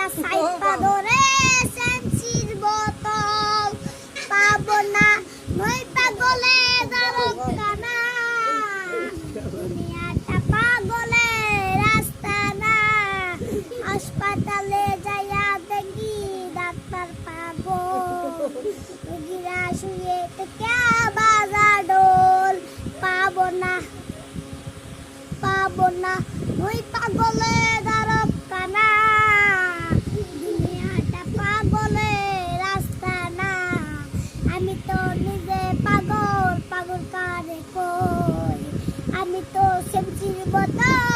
দিয়া সাইপা ধরে সেন্সির বোতল পাবো না নই পাগলে দরদ কানা দুনিয়াটা পাগলে রাস্তা না হাসপাতালে যাইয়া দেখি ডাক্তার পাগল রোগীরা শুয়ে থেকে বাজা ডোল পাবো না ওই পাগলে দরদ কানা দুনিয়াটা পাগলে রাস্তা না আমি তো নিজে পাগল কারে কই আমি তো সেমচির বোতল